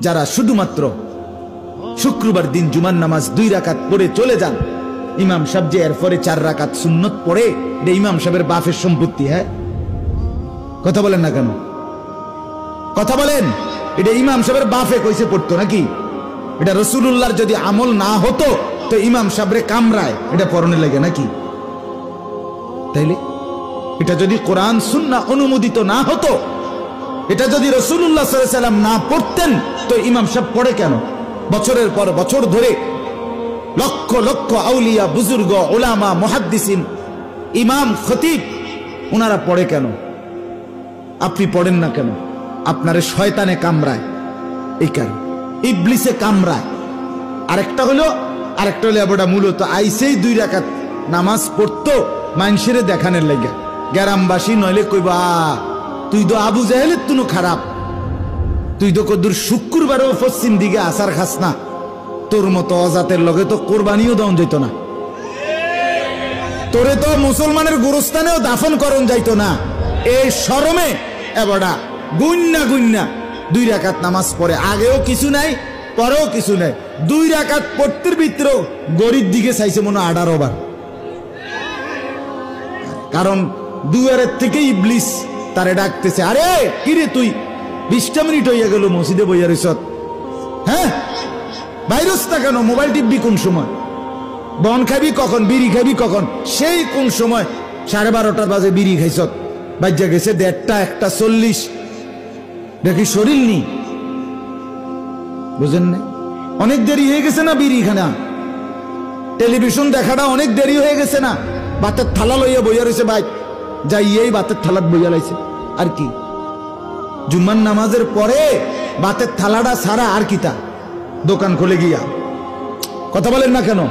যারা শুধুমাত্র শুক্রবার দিন জুমার নামাজ 2 রাকাত পড়ে চলে যান, ইমাম সাহেব যে এরপরে 4 রাকাত সুন্নত পড়ে, এটা ইমাম সাহেবের বাপের সম্পত্তি। হ্যাঁ, কথা বলেন না কেন? কথা বলেন। এটা ইমাম সাহেবের বাপে কইছে পড়তো নাকি? এটা রাসূলুল্লাহর যদি আমল না হতো তো ইমাম সাহেবরে কামরায় এটা পড়নে লাগে নাকি? তাইলে এটা যদি কোরআন সুন্নাহ অনুমোদিত না হতো, এটা যদি রাসূলুল্লাহ সাল্লাল্লাহু আলাইহি ওয়াসাল্লাম না পড়তেন তো ইমাম সাহেব পড়ে কেন? বছরের পর বছর ধরে লক্ষ লক্ষ আউলিয়া, বুজুর্গ, উলামা, মুহাদ্দিসিন, ইমাম, খতিব ওনারা পড়ে কেন? আপনি পড়েন না কেন? আপনারে শয়তানে কামড়ায়, এই কারণ ইবলিসে কামড়ায়। আরেকটা হলো এবারটা মূলত আইসেই 2 রাকাত নামাজ পড়তো মানুষের দেখানোর লাগে, গ্রামবাসী নইলে কইবা তুই তো আবু জাহেলের তুনো খারাপ, তুই তো কদ্দুর শুক্রবারও পশ্চিম দিকে আসার খাস না, তোর মতো অজাতের লগে তো কোরবানিও দেওয়া যেত না, তোরে তো মুসলমানের গোরস্থানেও দাফন করন যাইতো না। এই শরমে এবারটা গুন্না 2 রাকাত নামাজ পড়ে, আগেও কিছু নাই পরেও কিছু নাই। 2 রাকাত পড়তের ভিতরেও গরিব দিকে চাইছে মনে 18 বার, কারণ দুয়ারের থেকে ইবলিস তারে ডাকতেছে, আরে কিরে তুই 20টা মিনিট হইয়া গেল মসজিদে বইয়া রইছ, হ্যাঁ ভাইরাস তা কেন? মোবাইল টিপবি কোন সময়? বন খাবি কখন? বিড়ি খাবি কখন? সেই কোন সময় 12:30 বাজে বিড়ি খাইছ, বাজ্যা গেছে 1:30 1:40, দেখি শরীর নি, বুঝেন না? অনেক দেরি হয়ে গেছে না বিড়ি খানা, টেলিভিশন দেখাটা অনেক দেরি হয়ে গেছে না? ভাতের থালা লইয়া বইয়া রয়েছে, ভাই যাই ভাতের থালাত বইয়া লাইছে। আর কি জুম্মার নামাজের পরে ভাতের থালাটা ছাড়া আর কিতা দোকান খুলে গিয়া? কথা বলেন না কেন?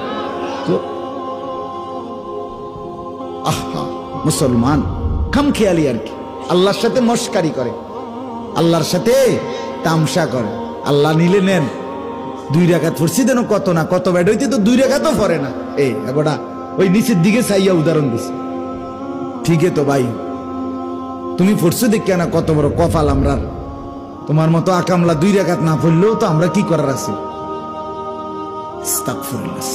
তো আহা, মুসলমান খামখেয়ালি আর কি, আল্লাহর সাথে মস্কারি করে, আল্লাহর সাথে তামসা করে। আল্লাহ নিলে নেন, 2 রাকাত পড়ছি দেন কত না কত ব্যাড হইতে তো 2 রাকাতও পড়ে না। এই এবারটা ওই নিচের দিকে চাইয়া উদাহরণ দিছে। ঠিক তো ভাই, তুমি পড়ছো দেখিয়া না কত বড় কপাল আমরা, তোমার মতো আকামলা 2 রাকাত না পড়লেও তো আমরা কি করার আছে? আস্তাগফিরুল্লাহ।